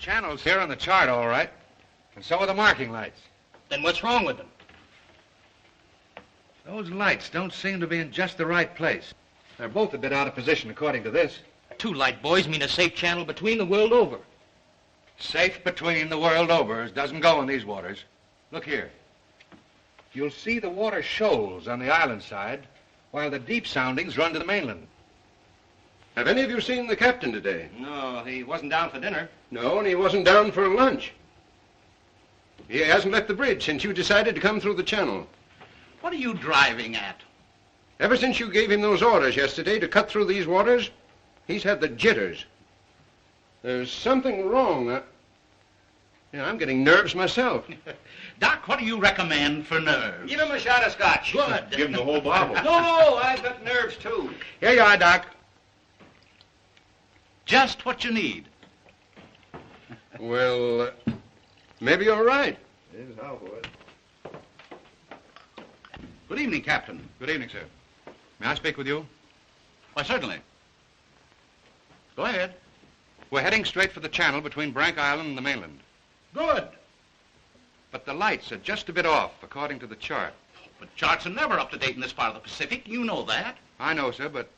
channels here on the chart, all right. And so are the marking lights. Then what's wrong with them? Those lights don't seem to be in just the right place. They're both a bit out of position, according to this. 2 light buoys mean a safe channel between the world over. Safe between the world over doesn't go in these waters. Look here. You'll see the water shoals on the island side, while the deep soundings run to the mainland. Have any of you seen the captain today? No, he wasn't down for dinner. No, and he wasn't down for lunch. He hasn't left the bridge since you decided to come through the channel. What are you driving at? Ever since you gave him those orders yesterday to cut through these waters, he's had the jitters. There's something wrong. I'm getting nerves myself. Doc, what do you recommend for nerves? Give him a shot of scotch. Good. Give him the whole bottle. No, I've got nerves, too. Here you are, Doc. Just what you need. Well, maybe you're right. Good evening, Captain. Good evening, sir. May I speak with you? Why, certainly. Go ahead. We're heading straight for the channel between Brank Island and the mainland. Good. But the lights are just a bit off, according to the chart. But charts are never up to date in this part of the Pacific. You know that. I know, sir, but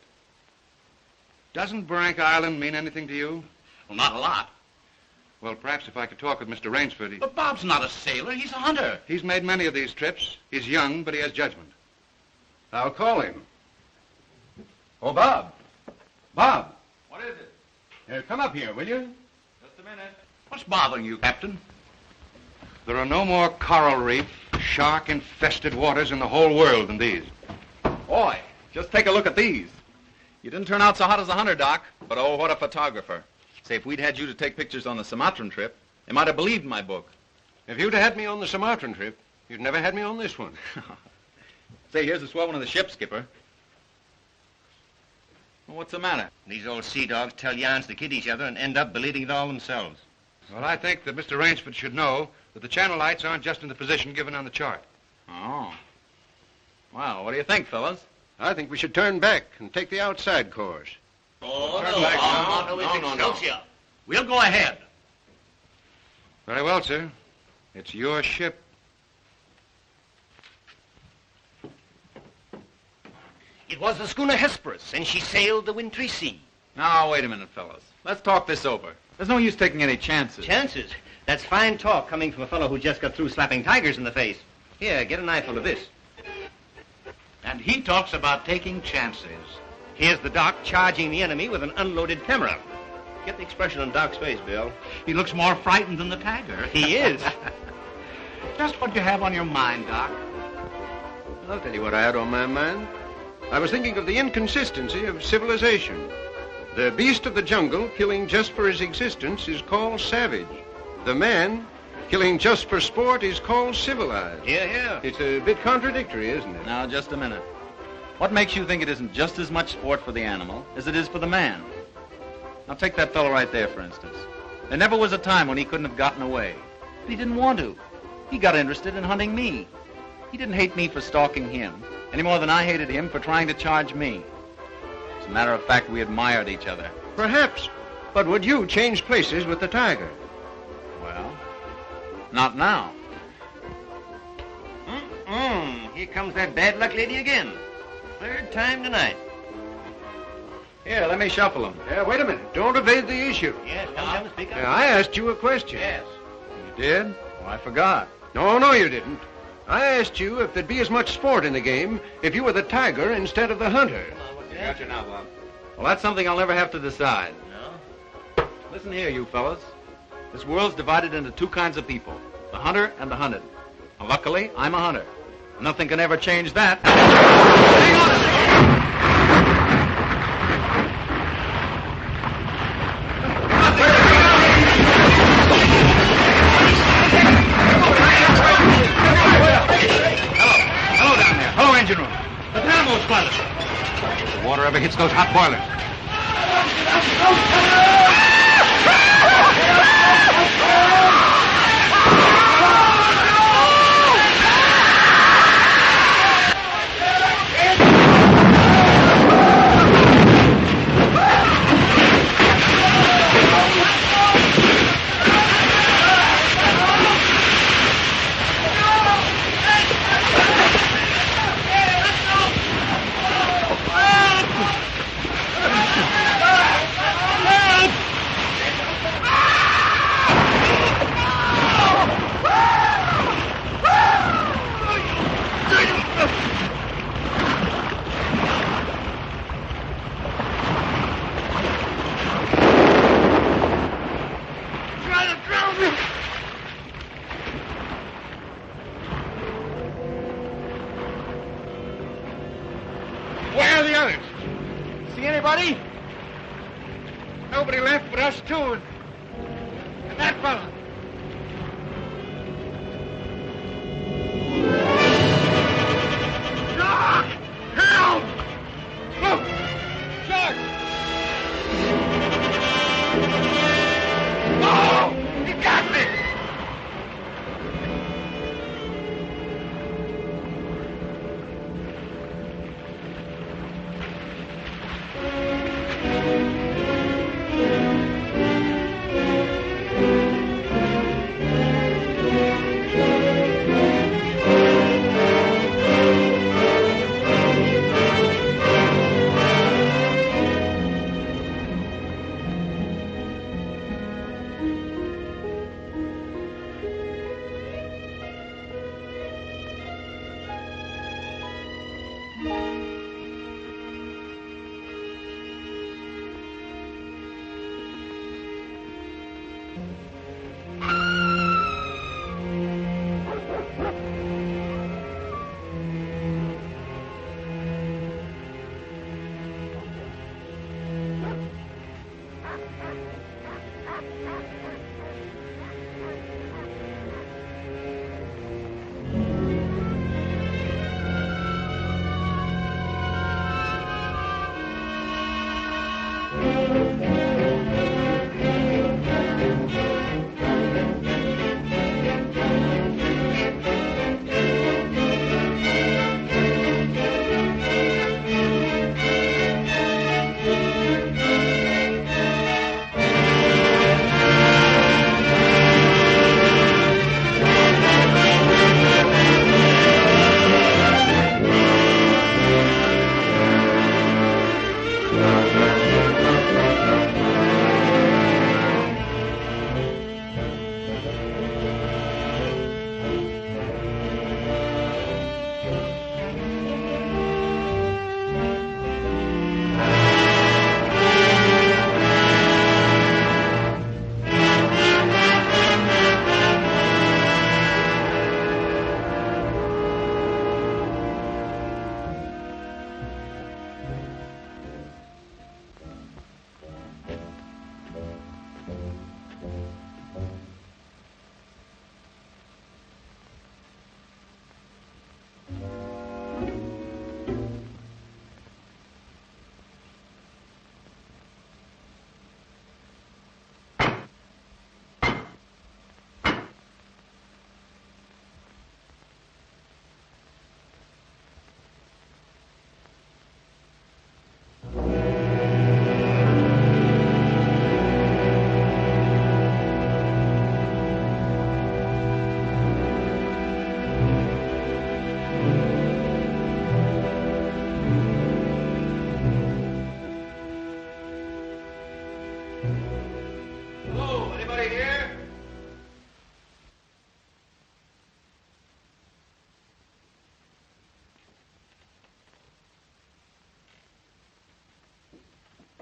doesn't Brank Island mean anything to you? Well, not a lot. Well, perhaps if I could talk with Mr. Rainsford. But Bob's not a sailor. He's a hunter. He's made many of these trips. He's young, but he has judgment. I'll call him. Oh, Bob. Bob. What is it? Come up here, will you? Just a minute. What's bothering you, Captain? There are no more coral reef, shark-infested waters in the whole world than these. Boy, just take a look at these. You didn't turn out so hot as a hunter, Doc, but oh, what a photographer. Say, if we'd had you to take pictures on the Sumatran trip, they might have believed my book. If you'd had me on the Sumatran trip, you'd never had me on this one. Say, here's a swell one of the ship, Skipper. Well, what's the matter? These old sea dogs tell yarns to kid each other and end up believing it all themselves. Well, I think that Mr. Rainsford should know that the channel lights aren't just in the position given on the chart. Oh. Well, what do you think, fellas? I think we should turn back and take the outside course. Oh, Turn back now. No. We'll go ahead. Very well, sir. It's your ship. It was the schooner Hesperus, and she sailed the wintry sea. Now, wait a minute, fellas. Let's talk this over. There's no use taking any chances. Chances? That's fine talk coming from a fellow who just got through slapping tigers in the face. Here, get an eyeful of this. And he talks about taking chances. Here's the Doc charging the enemy with an unloaded camera. Get the expression on Doc's face, Bill. He looks more frightened than the tiger. He is. Just what you have on your mind, Doc. I'll tell you what I had on my mind. I was thinking of the inconsistency of civilization. The beast of the jungle, killing just for his existence, is called savage. The man, killing just for sport, is called civilized. Yeah. It's a bit contradictory, isn't it? Now, just a minute. What makes you think it isn't just as much sport for the animal as it is for the man? Now, take that fellow right there, for instance. There never was a time when he couldn't have gotten away. But he didn't want to. He got interested in hunting me. He didn't hate me for stalking him, any more than I hated him for trying to charge me. As a matter of fact, we admired each other. Perhaps. But would you change places with the tiger? Well, not now. Here comes that bad luck lady again. Third time tonight. Here, let me shuffle him. Wait a minute. Don't evade the issue. Yes, come, speak up. I asked you a question. Yes. You did? Oh, I forgot. No, you didn't. I asked you if there'd be as much sport in the game if you were the tiger instead of the hunter. Gotcha now, Bob. Well, that's something I'll never have to decide. No? Listen here, you fellas. This world's divided into 2 kinds of people, the hunter and the hunted. Now, luckily, I'm a hunter. Nothing can ever change that. Hang on a second! Hello down there. Hello, engine room. The dynamo's flooded. If the water ever hits those hot boilers. See anybody? Nobody left but us two and that fella. Doc! Help! Look! Shark! Oh! He got me!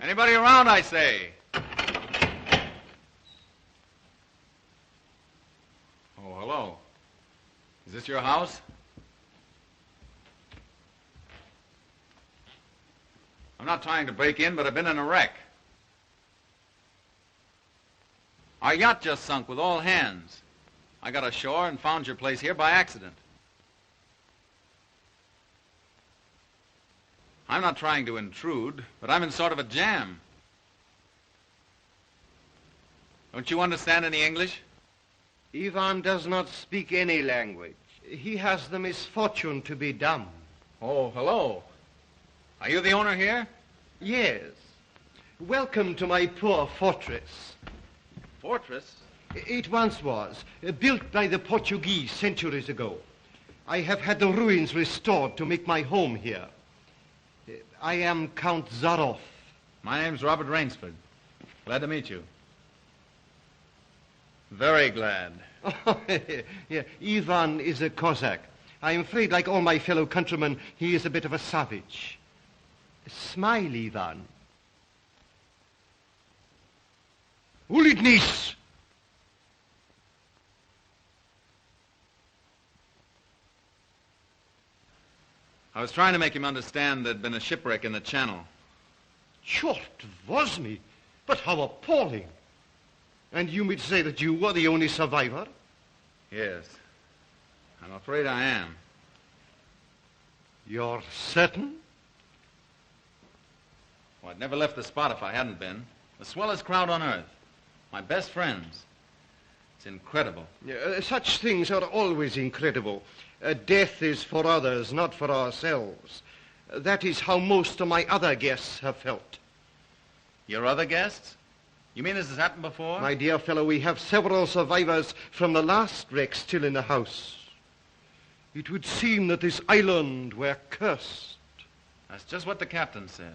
Anybody around, I say? Oh, hello. Is this your house? I'm not trying to break in, but I've been in a wreck. Our yacht just sunk with all hands. I got ashore and found your place here by accident. I'm not trying to intrude, but I'm in sort of a jam. Don't you understand any English? Ivan does not speak any language. He has the misfortune to be dumb. Oh, hello. Are you the owner here? Yes. Welcome to my poor fortress. Fortress? It once was, built by the Portuguese centuries ago. I have had the ruins restored to make my home here. I am Count Zaroff. My name's Robert Rainsford. Glad to meet you. Very glad. Yeah, Ivan is a Cossack. I'm afraid, like all my fellow countrymen, he is a bit of a savage. Smile, Ivan. Ulitnis! I was trying to make him understand there'd been a shipwreck in the channel. Chort was me. But how appalling. And you mean to say that you were the only survivor? Yes. I'm afraid I am. You're certain? Well, I'd never left the spot if I hadn't been. The swellest crowd on earth. My best friends. It's incredible. Such things are always incredible. Death is for others, not for ourselves. That is how most of my other guests have felt. Your other guests? You mean this has happened before? My dear fellow, we have several survivors from the last wreck still in the house. It would seem that this island were cursed. That's just what the captain said.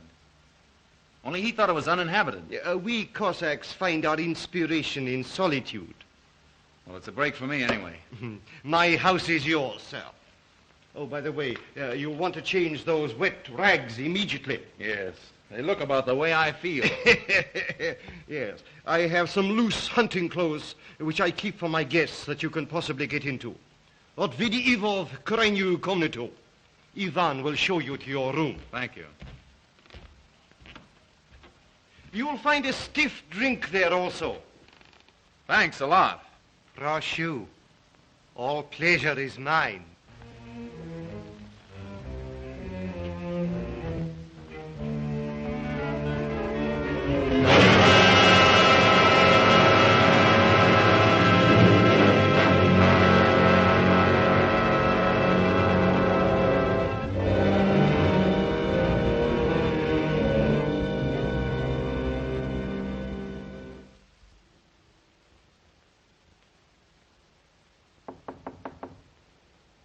Only he thought it was uninhabited. We Cossacks find our inspiration in solitude. Well, it's a break for me anyway. My house is yours, sir. Oh, by the way, you'll want to change those wet rags immediately. Yes. They look about the way I feel. Yes. I have some loose hunting clothes which I keep for my guests that you can possibly get into. Od vidi Ivo v krajnju komnatu. Ivan will show you to your room. Thank you. You'll find a stiff drink there also. Thanks a lot. Proszę. All pleasure is mine.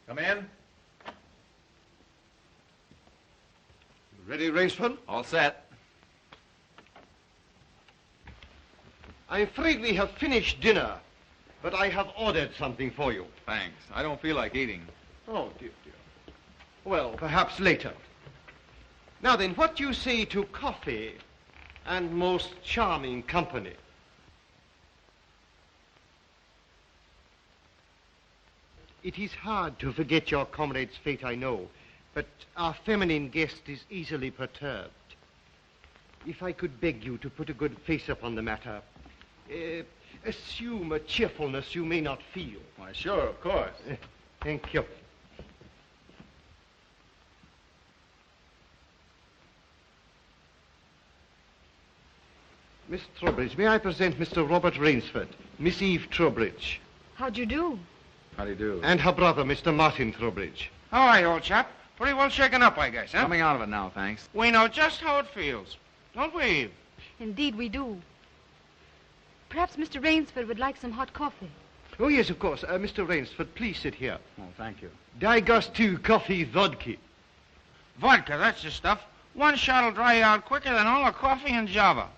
Come in. Ready, Rainsford? All set. I'm afraid we have finished dinner, but I have ordered something for you. Thanks. I don't feel like eating. Oh, dear, dear. Well, perhaps later. Now then, what do you say to coffee and most charming company? It is hard to forget your comrade's fate, I know, but our feminine guest is easily perturbed. If I could beg you to put a good face upon the matter, assume a cheerfulness you may not feel. Why, sure, of course. Thank you. Miss Trowbridge, may I present Mr. Robert Rainsford, Miss Eve Trowbridge, How'd you do? How do you do? and her brother, Mr. Martin Trowbridge. How are you, old chap? Pretty well shaken up, I guess, huh? Coming out of it now, thanks. We know just how it feels. Don't we, Eve? Indeed, we do. Perhaps Mr. Rainsford would like some hot coffee. Oh, yes, of course. Mr. Rainsford, please sit here. Oh, thank you. Daigostu coffee vodka. Vodka, that's the stuff. One shot'll dry you out quicker than all the coffee in Java.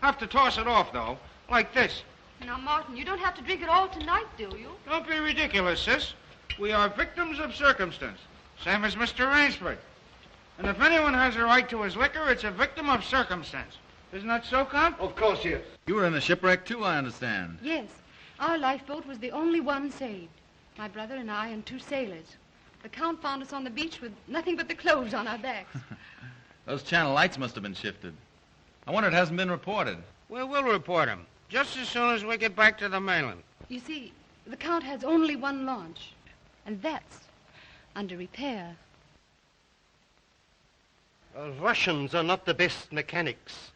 Have to toss it off, though, like this. Now, Martin, you don't have to drink it all tonight, do you? Don't be ridiculous, sis. We are victims of circumstance, same as Mr. Rainsford. And if anyone has a right to his liquor, it's a victim of circumstance. Isn't that so, Count? Of course, yes. You were in the shipwreck, too, I understand. Yes. Our lifeboat was the only one saved. My brother and I and two sailors. The Count found us on the beach with nothing but the clothes on our backs. Those channel lights must have been shifted. I wonder it hasn't been reported. We will report him, just as soon as we get back to the mainland. You see, the Count has only one launch, and that's under repair. Russians are not the best mechanics.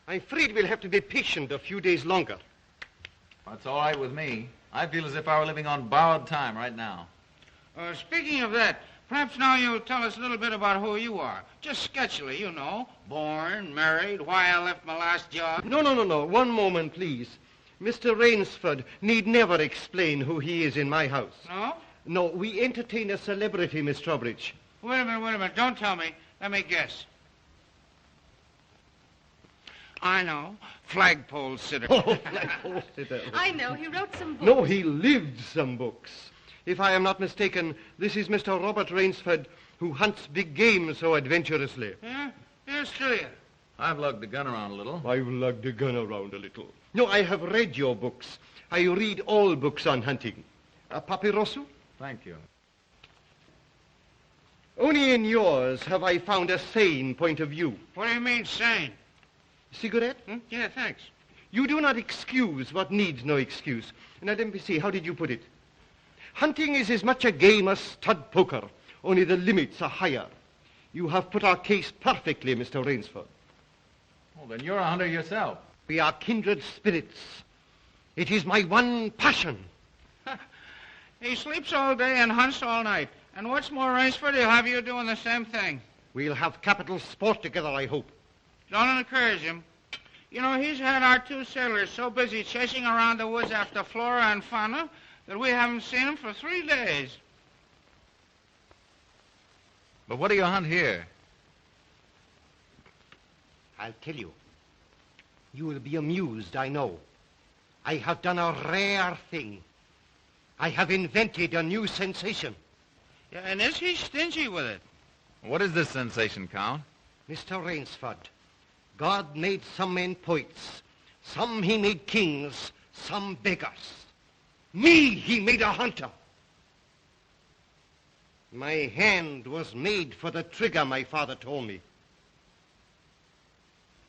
I'm afraid we'll have to be patient a few days longer. That's all right with me. I feel as if I were living on borrowed time right now. Speaking of that, perhaps now you'll tell us a little bit about who you are. Just sketchily, you know. Born, married, why I left my last job. No. One moment, please. Mr. Rainsford need never explain who he is in my house. No? No, we entertain a celebrity, Miss Trowbridge. Wait a minute. Don't tell me. Let me guess. I know. Flagpole sitter. Oh, flagpole sitter. I know. He wrote some books. No, he lived some books. If I am not mistaken, this is Mr. Robert Rainsford, who hunts big game so adventurously. Yeah? Here's to you. I've lugged the gun around a little. I've lugged the gun around a little. No, I have read your books. I read all books on hunting. Papirosu? Thank you. Only in yours have I found a sane point of view. What do you mean, sane? Cigarette? Yeah, thanks. You do not excuse what needs no excuse. Now, let me see, how did you put it? Hunting is as much a game as stud poker, only the limits are higher. You have put our case perfectly, Mr. Rainsford. Well, then you're a hunter yourself. We are kindred spirits. It is my one passion. He sleeps all day and hunts all night. And what's more, Rainsford, he'll have you doing the same thing. We'll have capital sport together, I hope. Don't encourage him. You know, he's had our 2 sailors so busy chasing around the woods after flora and fauna that we haven't seen him for 3 days. But what do you hunt here? I'll tell you. You will be amused, I know. I have done a rare thing. I have invented a new sensation. Yeah, and is he stingy with it? What is this sensation, Count? Mr. Rainsford, God made some men poets. Some he made kings, some beggars. Me he made a hunter. My hand was made for the trigger, my father told me.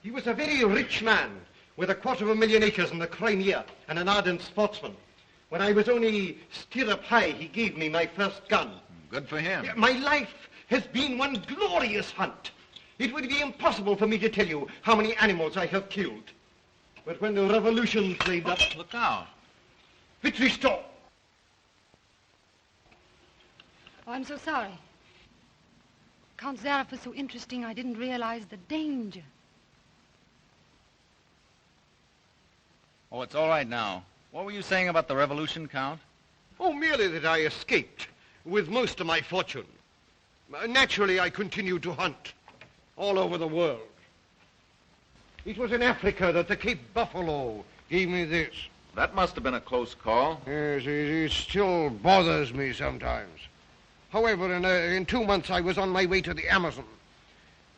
He was a very rich man with 250,000 acres in the Crimea and an ardent sportsman. When I was only stirrup high, he gave me my first gun. Good for him. My life has been one glorious hunt. It would be impossible for me to tell you how many animals I have killed. But when the revolution flamed up... Look out. Victory stop! Oh, I'm so sorry. Count Zaroff was so interesting, I didn't realize the danger. Oh, it's all right now. What were you saying about the revolution, Count? Oh, merely that I escaped with most of my fortune. Naturally, I continued to hunt all over the world. It was in Africa that the Cape Buffalo gave me this. That must have been a close call. Yes, it still bothers me sometimes. However, in 2 months, I was on my way to the Amazon.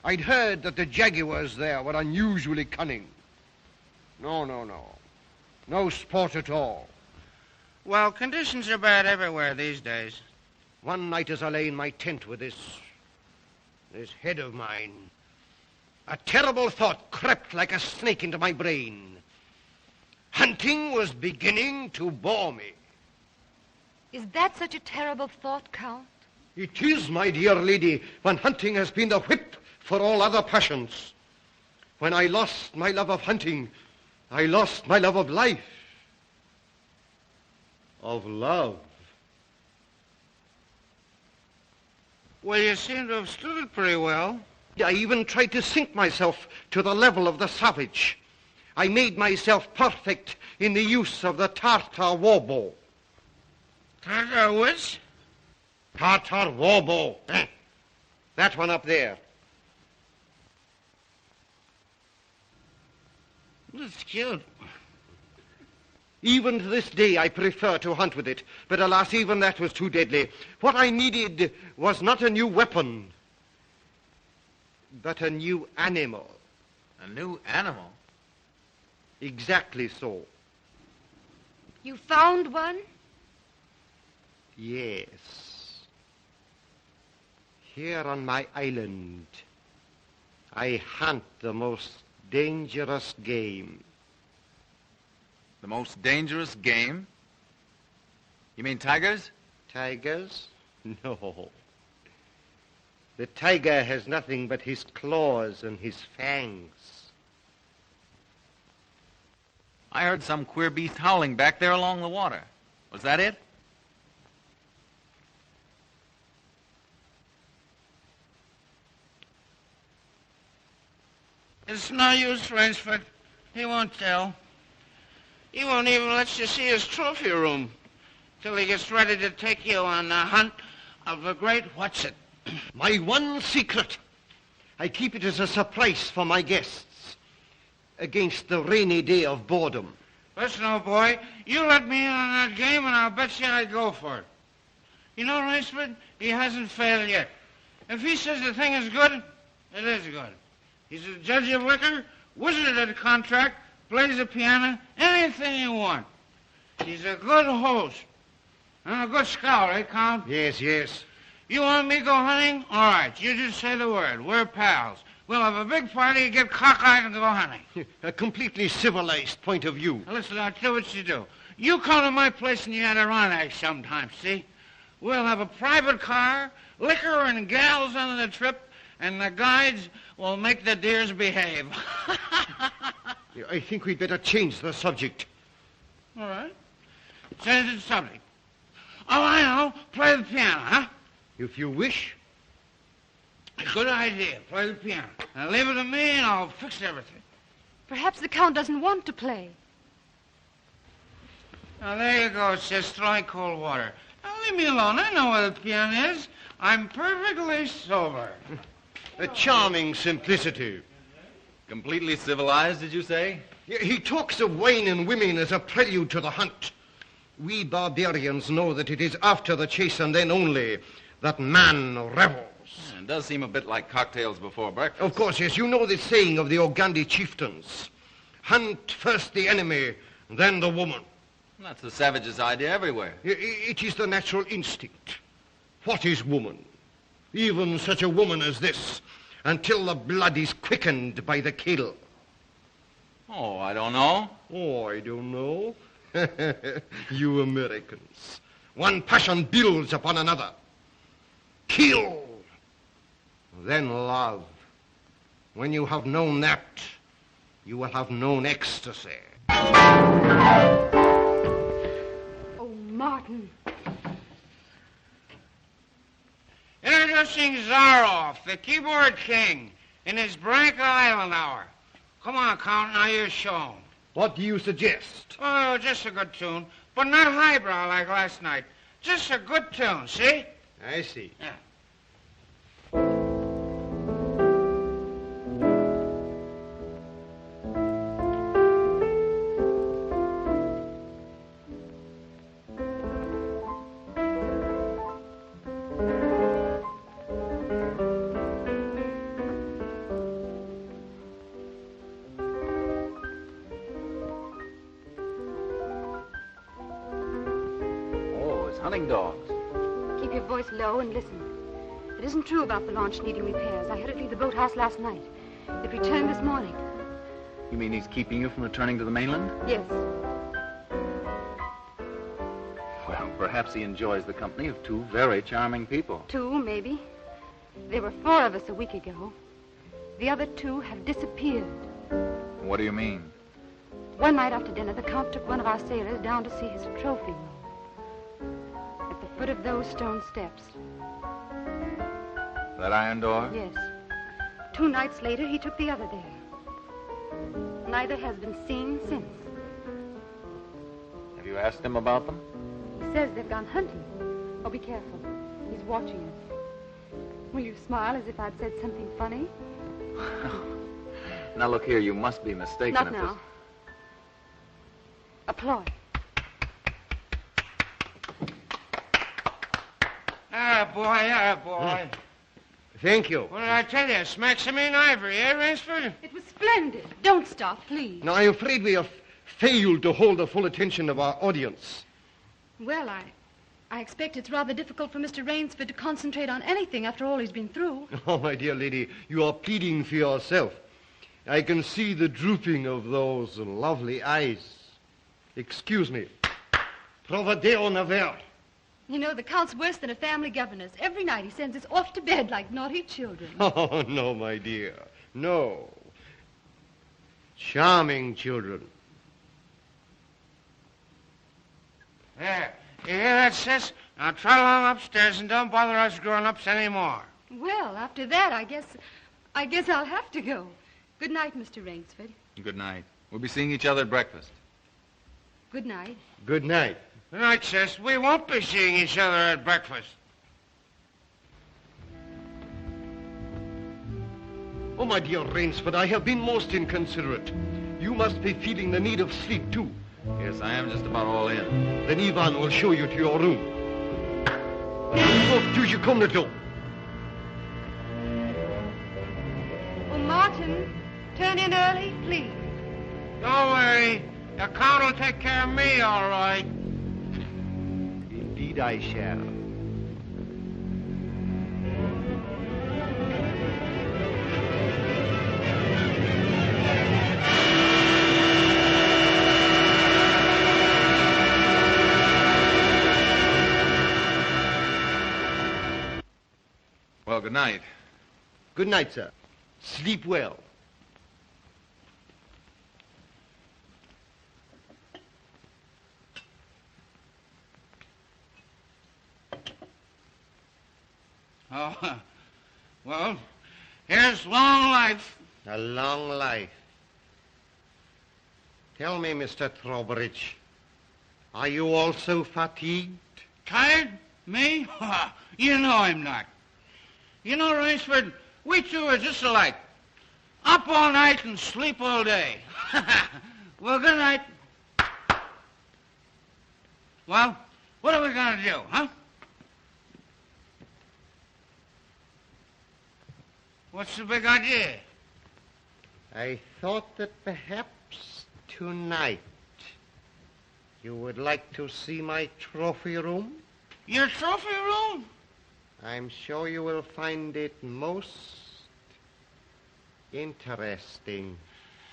I'd heard that the jaguars there were unusually cunning. No. No sport at all. Well, conditions are bad everywhere these days. One night as I lay in my tent with this head of mine, a terrible thought crept like a snake into my brain. Hunting was beginning to bore me. Is that such a terrible thought, Count? It is, my dear lady, when hunting has been the whip for all other passions. When I lost my love of hunting, I lost my love of life. Of love. Well, you seem to have stood it pretty well. I even tried to sink myself to the level of the savage. I made myself perfect in the use of the Tartar war bow. Tartar which? Tartar war bow. That one up there. That's cute. Even to this day, I prefer to hunt with it. But alas, even that was too deadly. What I needed was not a new weapon, but a new animal. A new animal? Exactly so. You found one? Yes. Here on my island, I hunt the most dangerous game. The most dangerous game? You mean tigers? Tigers? No. The tiger has nothing but his claws and his fangs. I heard some queer beast howling back there along the water. Was that it? It's no use, Rainsford. He won't tell. He won't even let you see his trophy room till he gets ready to take you on the hunt of the great what's-it. My one secret. I keep it as a surprise for my guests against the rainy day of boredom. Listen, old boy, you let me in on that game and I'll bet you I'd go for it. You know, Rainsford, he hasn't failed yet. If he says the thing is good, it is good. He's a judge of liquor, wizard at a contract, plays the piano, anything you want. He's a good host. And a good scholar, eh, Count? Yes. You want me to go hunting? All right, you just say the word. We're pals. We'll have a big party, get cockeyed, and go hunting. A completely civilized point of view. Now, listen, I'll tell you what you do. You come to my place in the Adirondack sometime, see? We'll have a private car, liquor and gals on the trip, and the guides will make the deers behave. I think we'd better change the subject. All right. Change the subject. Oh, I know. Play the piano, huh? If you wish. Good idea. Play the piano. Now leave it to me and I'll fix everything. Perhaps the Count doesn't want to play. Now there you go, sis. Throwing cold water. Now leave me alone. I know where the piano is. I'm perfectly sober. A charming simplicity. Completely civilized, did you say? He talks of wine and women as a prelude to the hunt. We barbarians know that it is after the chase and then only that man revels. It does seem a bit like cocktails before breakfast. Of course, yes. You know the saying of the Ogandi chieftains. Hunt first the enemy, then the woman. That's the savage's idea everywhere. It is the natural instinct. What is woman? Even such a woman as this, until the blood is quickened by the kill. Oh, I don't know. Oh, I don't know. You Americans. One passion builds upon another. Kill. Then love. When you have known that, you will have known ecstasy. Oh, Martin. Introducing Zaroff, the keyboard king, in his Branca Island hour. Come on, Count, now you're shown. What do you suggest? Oh, just a good tune, but not highbrow like last night. Just a good tune, see? I see. Yeah. Hunting dogs. Keep your voice low and listen. It isn't true about the launch needing repairs. I heard it leave the boathouse last night. It returned this morning. You mean he's keeping you from returning to the mainland? Yes. Well, perhaps he enjoys the company of two very charming people. Two, maybe. There were 4 of us a week ago. The other 2 have disappeared. What do you mean? One night after dinner, the Count took one of our sailors down to see his trophy room. At the foot of those stone steps. That iron door? Yes. 2 nights later, he took the other there. Neither has been seen since. Have you asked him about them? He says they've gone hunting. Oh, be careful. He's watching us. Will you smile as if I'd said something funny? Now, look here, you must be mistaken. Not now. Applaud. Ah, boy. Thank you. What did I tell you? Smack some in ivory, eh, Rainsford? It was splendid. Don't stop, please. Now, I'm afraid we have failed to hold the full attention of our audience. Well, I expect it's rather difficult for Mr. Rainsford to concentrate on anything after all he's been through. Oh, my dear lady, you are pleading for yourself. I can see the drooping of those lovely eyes. Excuse me. Provadeo naver. You know, the Count's worse than a family governess. Every night he sends us off to bed like naughty children. Oh, no, my dear. No. Charming children. There. You hear that, sis? Now trot along upstairs and don't bother us grown-ups anymore. Well, after that, I guess I'll have to go. Good night, Mr. Rainsford. Good night. We'll be seeing each other at breakfast. Good night. Good night. Good night, sis. We won't be seeing each other at breakfast. Oh, my dear Rainsford, I have been most inconsiderate. You must be feeling the need of sleep, too. Yes, I am just about all in. Then Ivan will show you to your room. What do you come to do? Oh, Martin, turn in early, please. Don't worry. The Count will take care of me, all right. Indeed I shall. Well, good night. Good night, sir. Sleep well. Oh, well, here's long life. A long life. Tell me, Mr. Trowbridge, are you also fatigued? Tired? Me? You know I'm not. You know, Rainsford, we two are just alike. Up all night and sleep all day. Well, good night. Well, what are we going to do, huh? What's the big idea? I thought that perhaps tonight you would like to see my trophy room. Your trophy room? I'm sure you will find it most interesting.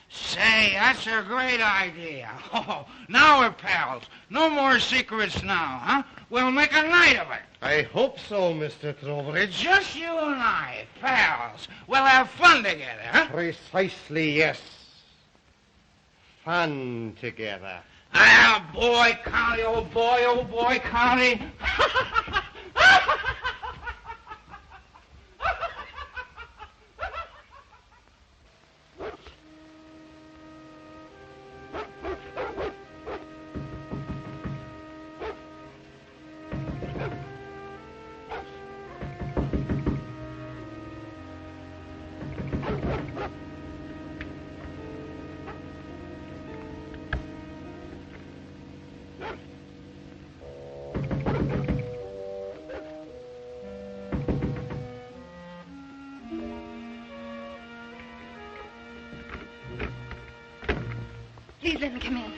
Say, that's a great idea. Oh, now we're pals. No more secrets now, huh? We'll make a night of it. I hope so, Mr. Trowbridge. Just you and I, pals. We'll have fun together, huh? Precisely, yes. Fun together. Ah, boy, Connie, oh boy, Connie. Please let me come in.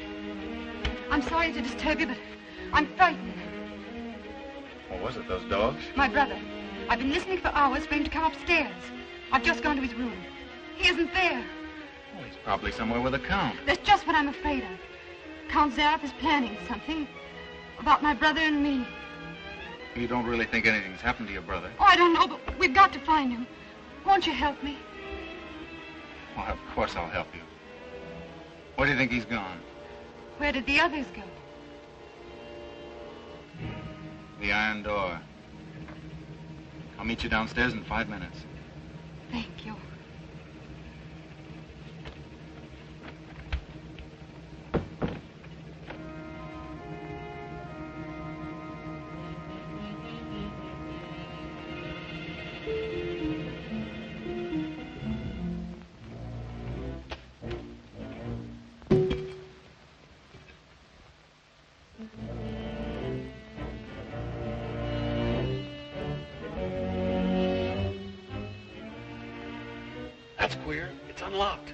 I'm sorry to disturb you, but I'm frightened. What was it, those dogs? My brother. I've been listening for hours for him to come upstairs. I've just gone to his room. He isn't there. Oh, he's probably somewhere with the Count. That's just what I'm afraid of. Count Zaroff is planning something about my brother and me. You don't really think anything's happened to your brother? Oh, I don't know, but we've got to find him. Won't you help me? Well, of course I'll help you. Where do you think he's gone? Where did the others go? The iron door. I'll meet you downstairs in 5 minutes. Thank you. That's queer. It's unlocked.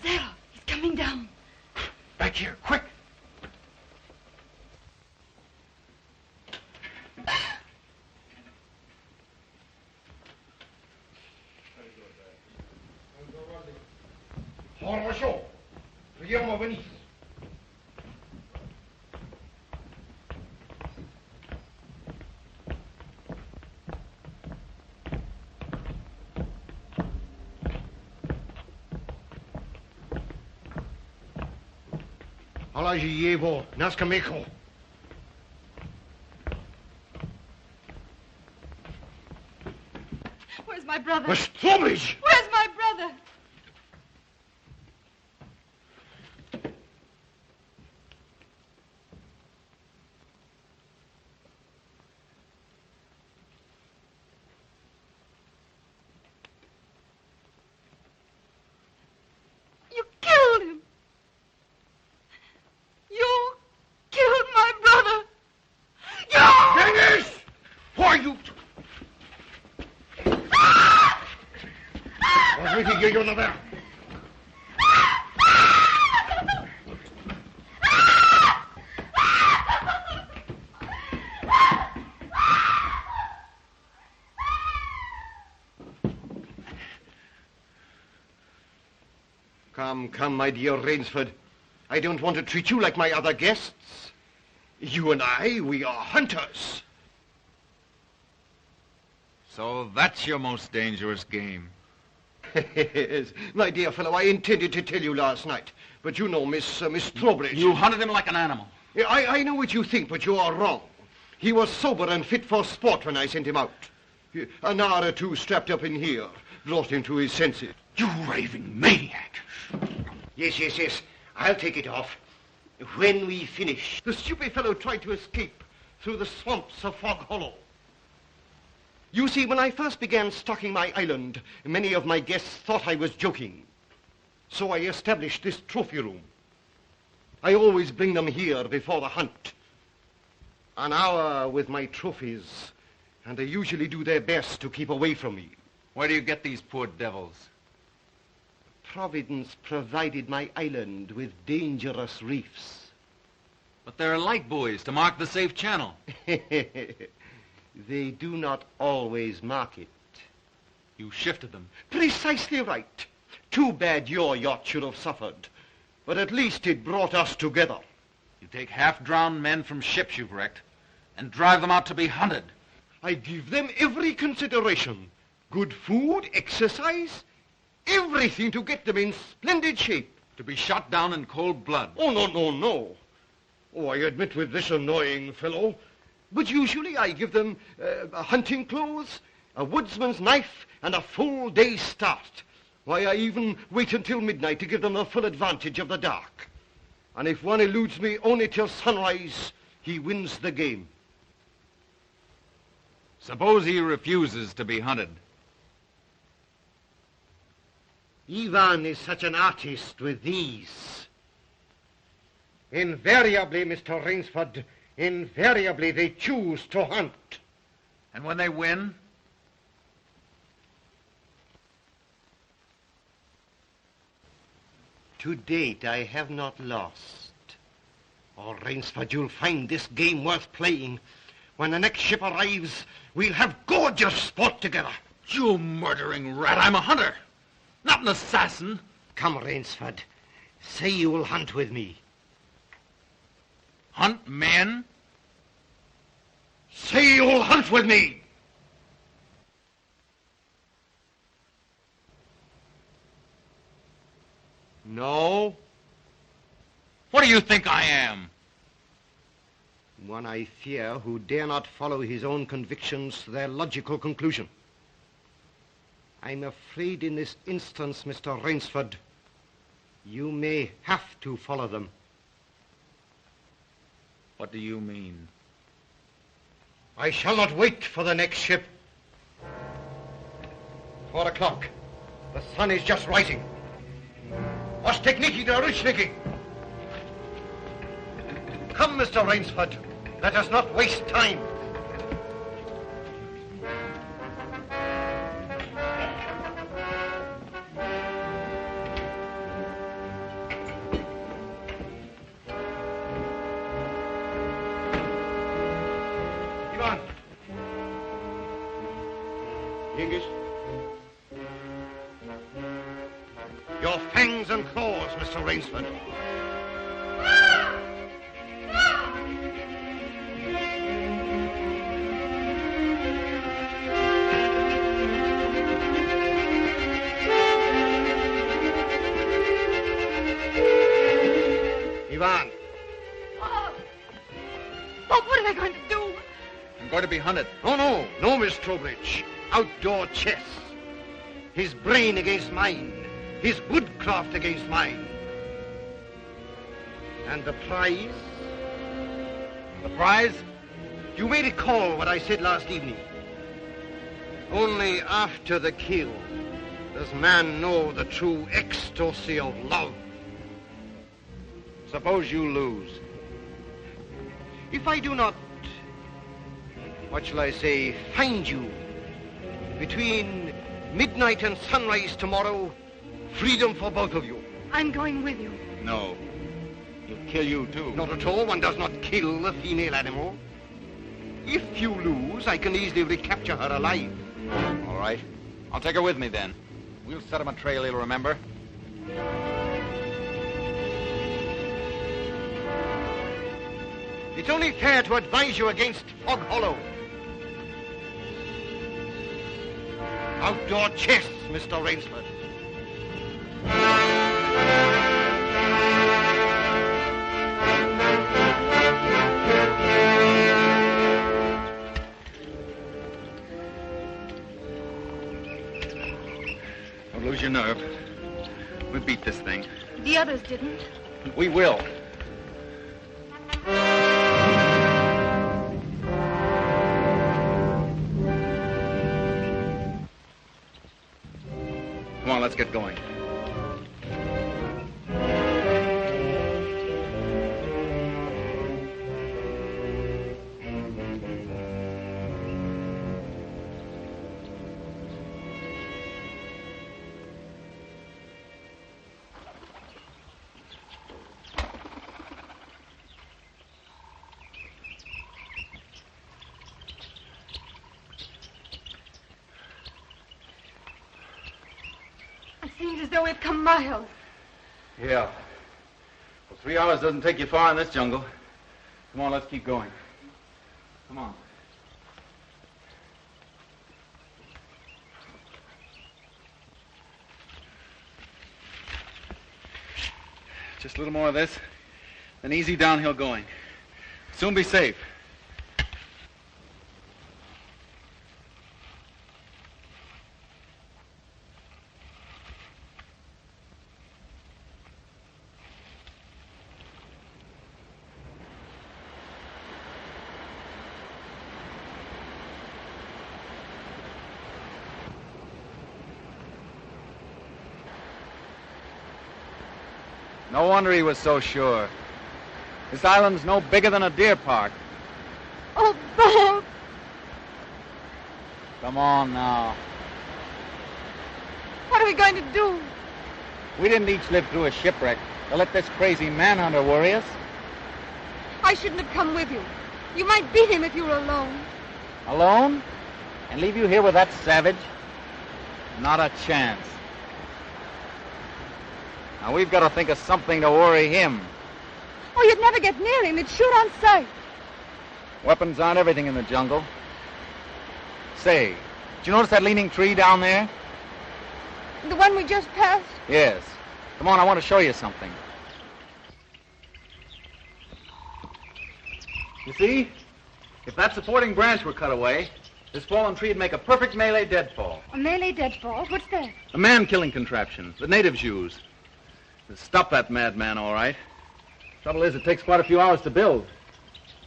Zaroff, he's coming down. Back here, quick. Хорошо. Приема вниз. Положи его на скамейку. Where's my brother? Trowbridge! Where's my brother? was waiting here, you know there. Come, my dear Rainsford. I don't want to treat you like my other guests. You and I, we are hunters. So that's your most dangerous game. Yes, my dear fellow, I intended to tell you last night, but you know Miss Trowbridge. You hunted him like an animal. Yeah, I know what you think, but you are wrong. He was sober and fit for sport when I sent him out. An hour or two strapped up in here brought him to his senses. You raving maniac. Yes. I'll take it off when we finish. The stupid fellow tried to escape through the swamps of Fog Hollow. You see, when I first began stocking my island, many of my guests thought I was joking. So I established this trophy room. I always bring them here before the hunt. An hour with my trophies, and they usually do their best to keep away from me. Where do you get these poor devils? Providence provided my island with dangerous reefs. But there are light buoys to mark the safe channel. They do not always mark it. You shifted them. Precisely right. Too bad your yacht should have suffered. But at least it brought us together. You take half-drowned men from ships you've wrecked and drive them out to be hunted. I give them every consideration. Good food, exercise, everything to get them in splendid shape. To be shot down in cold blood. Oh, no. Oh, I admit with this annoying fellow. But usually I give them hunting clothes, a woodsman's knife, and a full day's start. Why, I even wait until midnight to give them the full advantage of the dark. And if one eludes me only till sunrise, he wins the game. Suppose he refuses to be hunted. Ivan is such an artist with these. Invariably, Mr. Rainsford, invariably they choose to hunt. And when they win? To date, I have not lost. Oh, Rainsford, you'll find this game worth playing. When the next ship arrives, we'll have gorgeous sport together. You murdering rat, I'm a hunter, not an assassin. Come, Rainsford, say you will hunt with me. Hunt men? Say you'll hunt with me! No? What do you think I am? One, I fear, who dare not follow his own convictions to their logical conclusion. I'm afraid in this instance, Mr. Rainsford, you may have to follow them. What do you mean? I shall not wait for the next ship. 4 o'clock. The sun is just rising. Ostekniki to Richniki. Come, Mr. Rainsford. Let us not waste time. Ivan. Yengiz. Your fangs and claws, Mr. Rainsford. Ivan. Oh, what are they going to do? I'm going to be hunted. No, Miss Trowbridge. Outdoor chess. His brain against mine. His woodcraft against mine. And the prize? The prize? You may recall what I said last evening. Only after the kill does man know the true ecstasy of love. Suppose you lose. If I do not, what shall I say, find you between Midnight and sunrise tomorrow, freedom for both of you. I'm going with you. No. He'll kill you, too. Not at all. One does not kill a female animal. If you lose, I can easily recapture her alive. All right. I'll take her with me, then. We'll set him a trail he'll remember. It's only fair to advise you against Fog Hollow. Outdoor chests, Mr. Rainsford. Don't lose your nerve. We beat this thing. The others didn't. We will. Come on, let's get going. It seems as though we've come miles. Yeah. Well, 3 hours doesn't take you far in this jungle. Come on, let's keep going. Come on. Just a little more of this, then easy downhill going. Soon be safe. No wonder he was so sure. This island's no bigger than a deer park. Oh, Bob! Come on now. What are we going to do? We didn't each live through a shipwreck to let this crazy manhunter worry us. I shouldn't have come with you. You might beat him if you were alone. Alone? And leave you here with that savage? Not a chance. Now, we've got to think of something to worry him. Oh, you'd never get near him. He'd shoot on sight. Weapons aren't everything in the jungle. Say, did you notice that leaning tree down there? The one we just passed? Yes. Come on, I want to show you something. You see? If that supporting branch were cut away, this fallen tree would make a perfect melee deadfall. A melee deadfall? What's that? A man-killing contraption the natives use. To stop that madman, all right. Trouble is, it takes quite a few hours to build.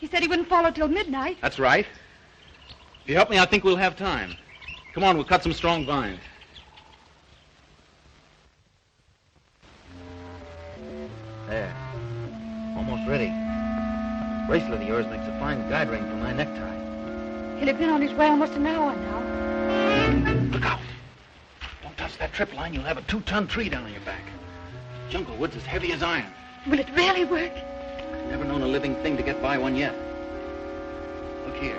He said he wouldn't follow till midnight. That's right. If you help me, I think we'll have time. Come on, we'll cut some strong vines. There. Almost ready. This bracelet of yours makes a fine guide ring for my necktie. He'll have been on his way almost an hour now. Look out. Don't touch that trip line. You'll have a 2-ton tree down on your back. Jungle wood's as heavy as iron. Will it really work? Never known a living thing to get by one yet. Look here.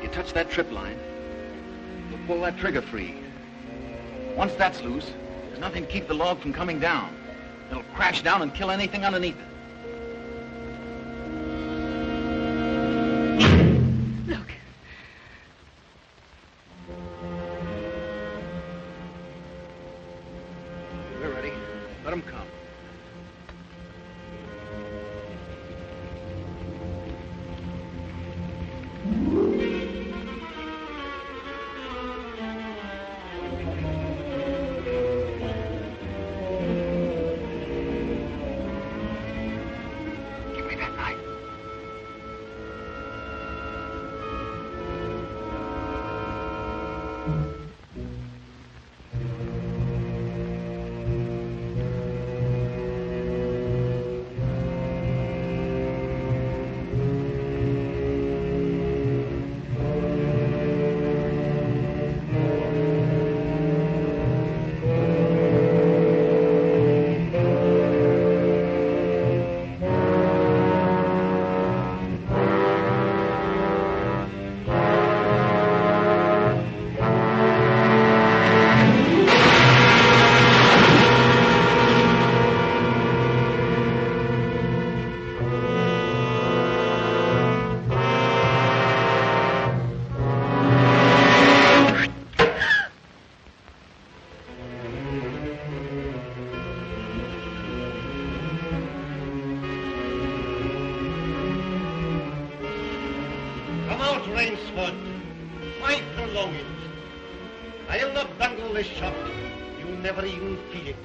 You touch that trip line, you'll pull that trigger free. Once that's loose, there's nothing to keep the log from coming down. It'll crash down and kill anything underneath it. Look. We're ready. Let them come. Give me that knife. Rainsford, why prolong it? I'll not bundle the shot. You'll never even feel it.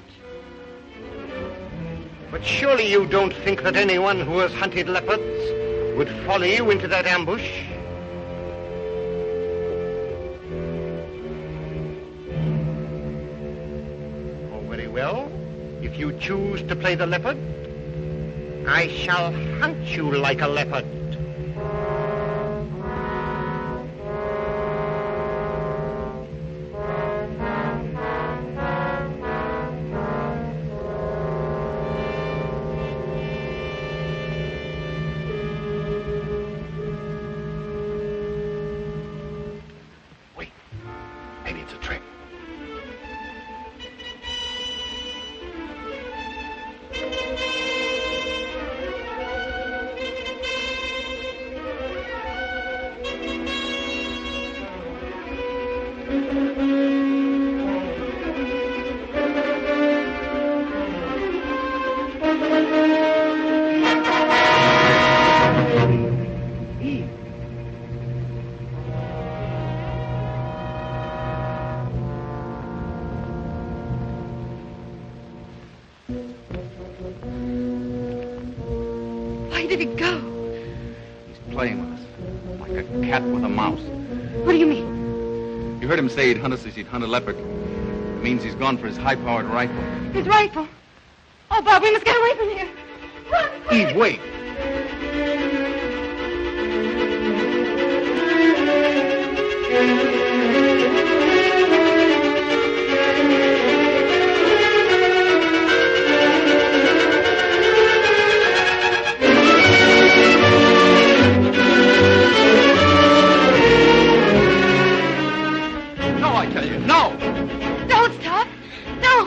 But surely you don't think that anyone who has hunted leopards would follow you into that ambush? Oh, very well. If you choose to play the leopard, I shall hunt you like a leopard. Where did he go? He's playing with us, like a cat with a mouse. What do you mean? You heard him say he'd hunt us as he'd hunt a leopard. It means he's gone for his high-powered rifle. His rifle? Oh, Bob, we must get away from here. Run, quick! Eve, wait.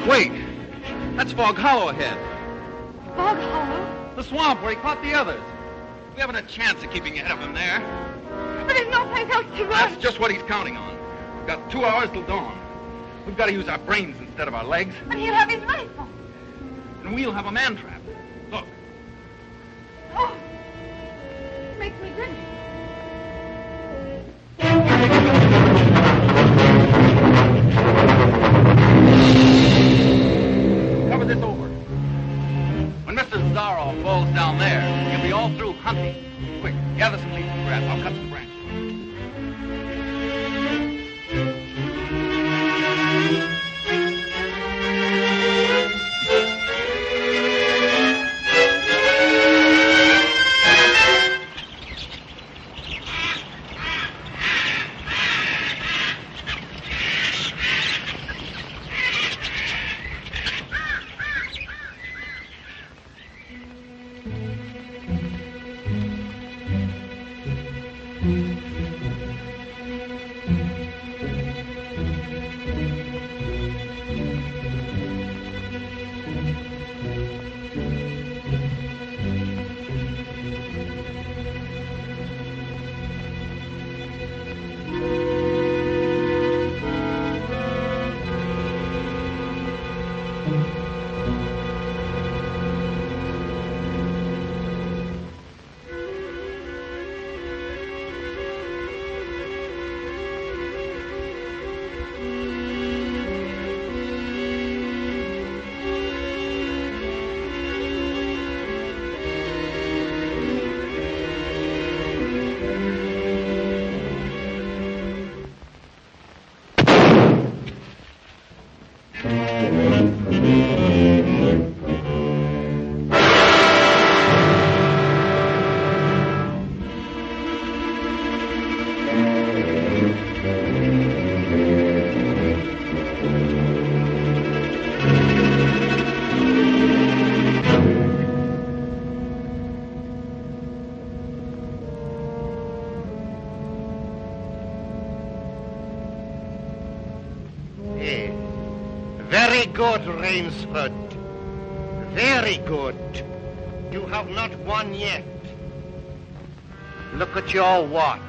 Wait! That's Fog Hollow ahead. Fog Hollow? The swamp where he caught the others. We haven't a chance of keeping ahead of him there. But there's no place else to run. That's just what he's counting on. We've got 2 hours till dawn. We've got to use our brains instead of our legs. And he'll have his rifle. And we'll have a man trap. Look. Oh, it makes me dizzy. Cover this over. When Mr. Zaroff falls down there, he'll be all through hunting. Quick, gather some leaves and grass. I'll cut some branches. Very good, Rainsford. Very good. You have not won yet. Look at your watch.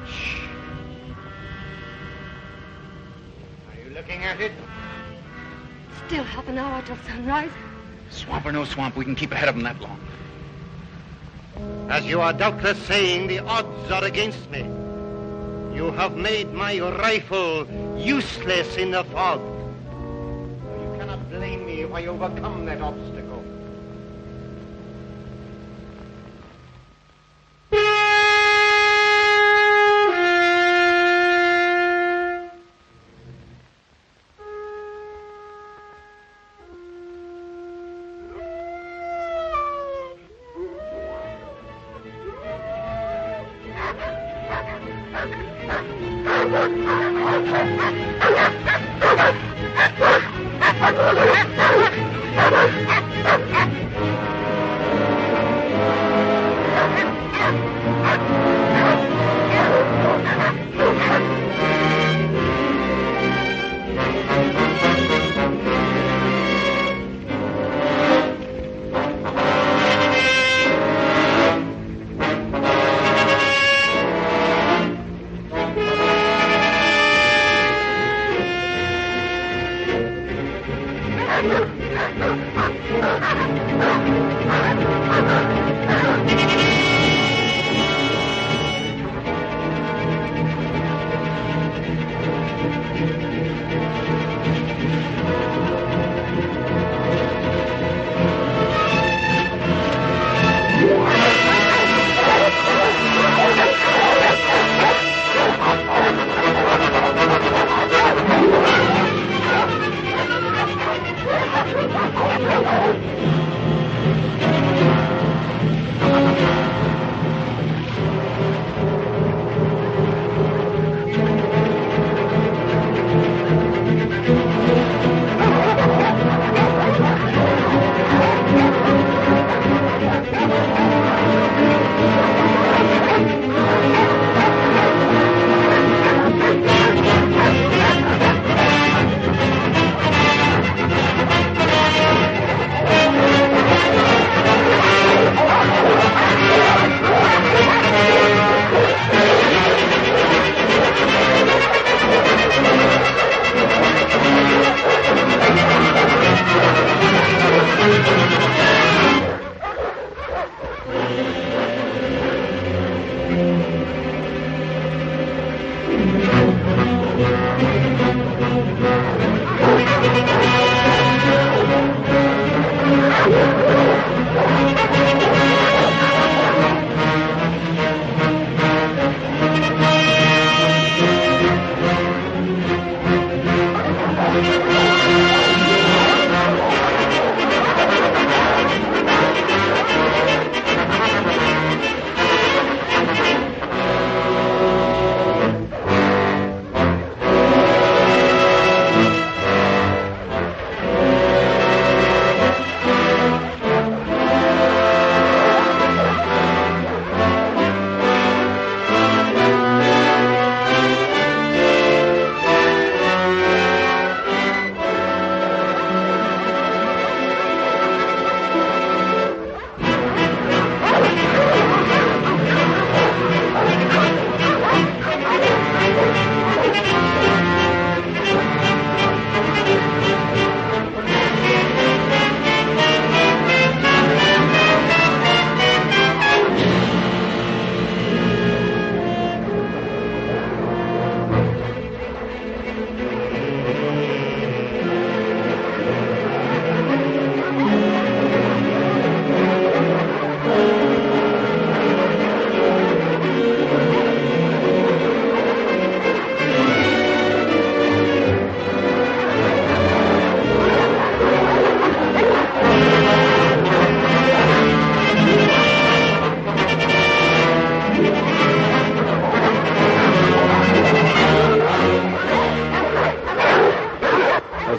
Are you looking at it? Still half an hour till sunrise. Swamp or no swamp, we can keep ahead of them that long. As you are doubtless saying, the odds are against me. You have made my rifle useless in the fog. You cannot blame me if I overcome that obstacle.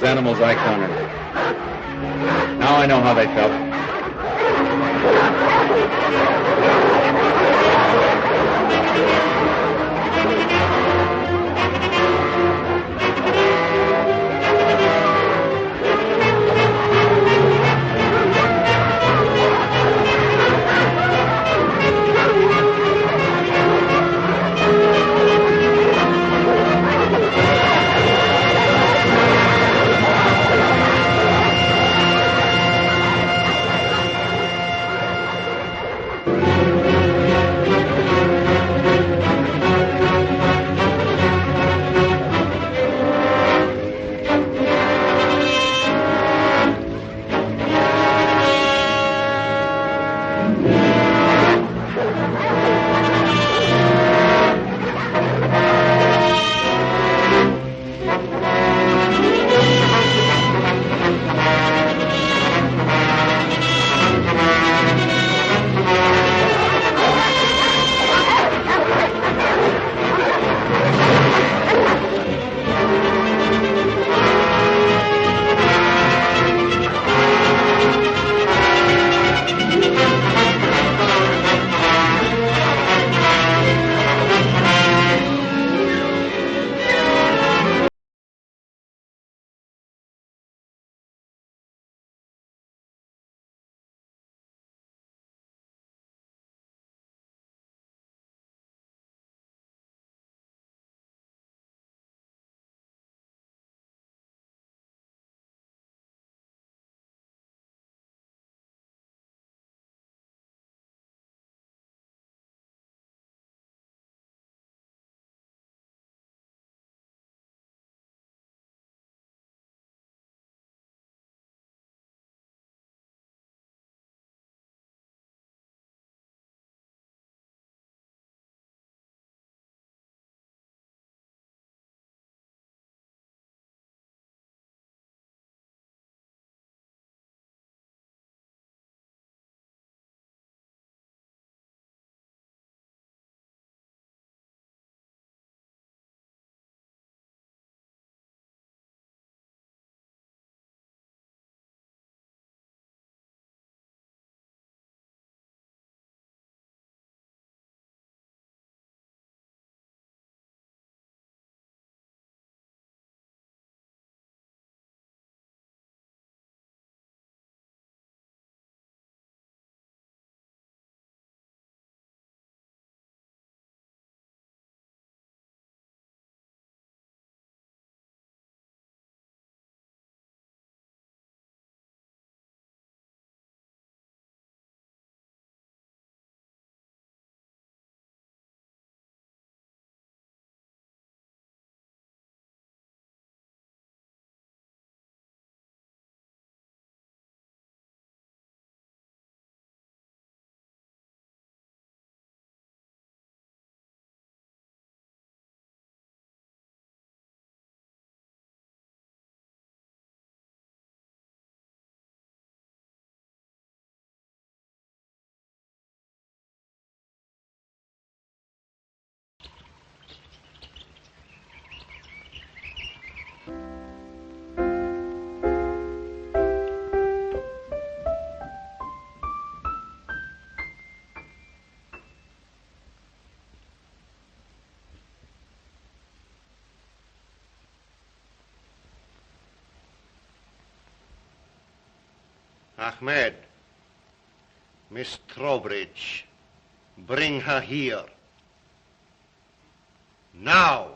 Animals I cornered. Now I know how they felt. Ahmed, Miss Trowbridge, bring her here. Now.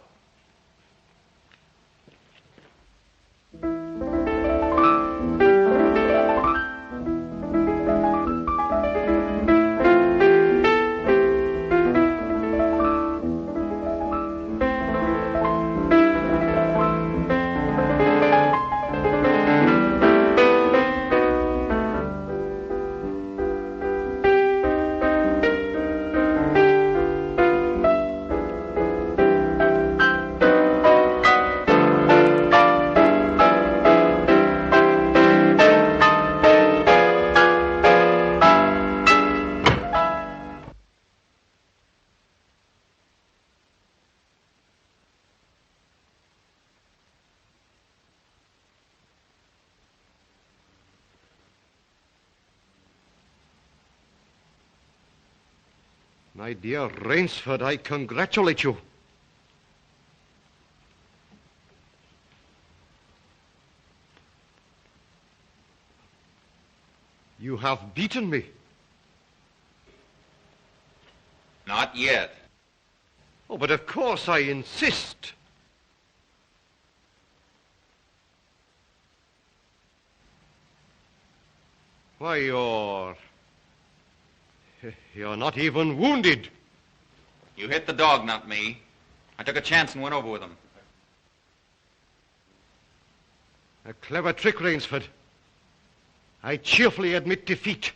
My dear Rainsford, I congratulate you. You have beaten me. Not yet. Oh, but of course I insist. Why, you're not even wounded. You hit the dog, not me. I took a chance and went over with him. A clever trick, Rainsford. I cheerfully admit defeat.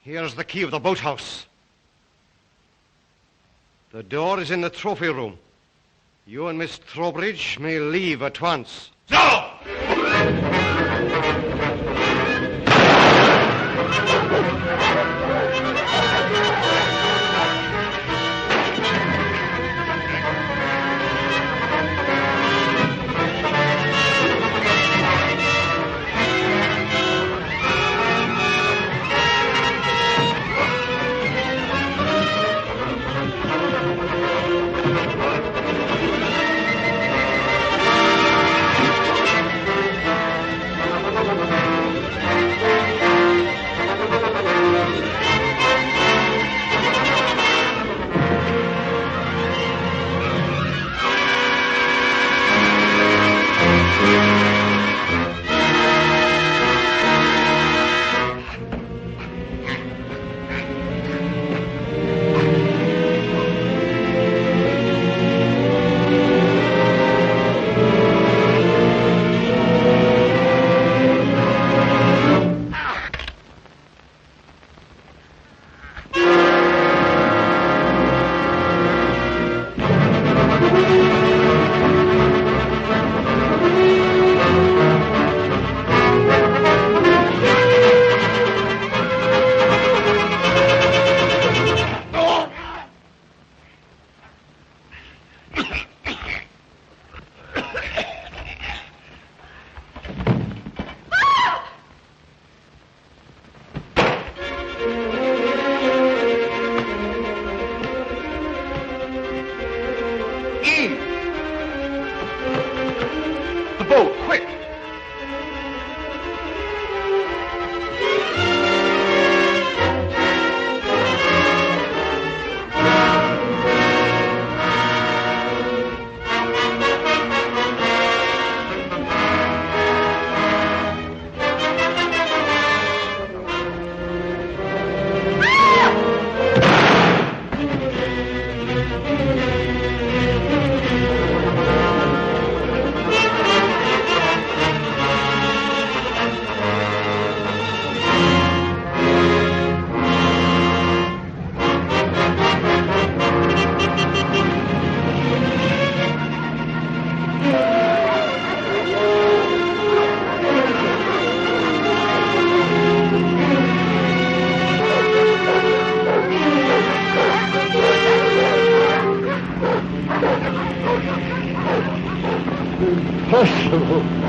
Here's the key of the boathouse. The door is in the trophy room. You and Miss Trowbridge may leave at once. No! Impossible.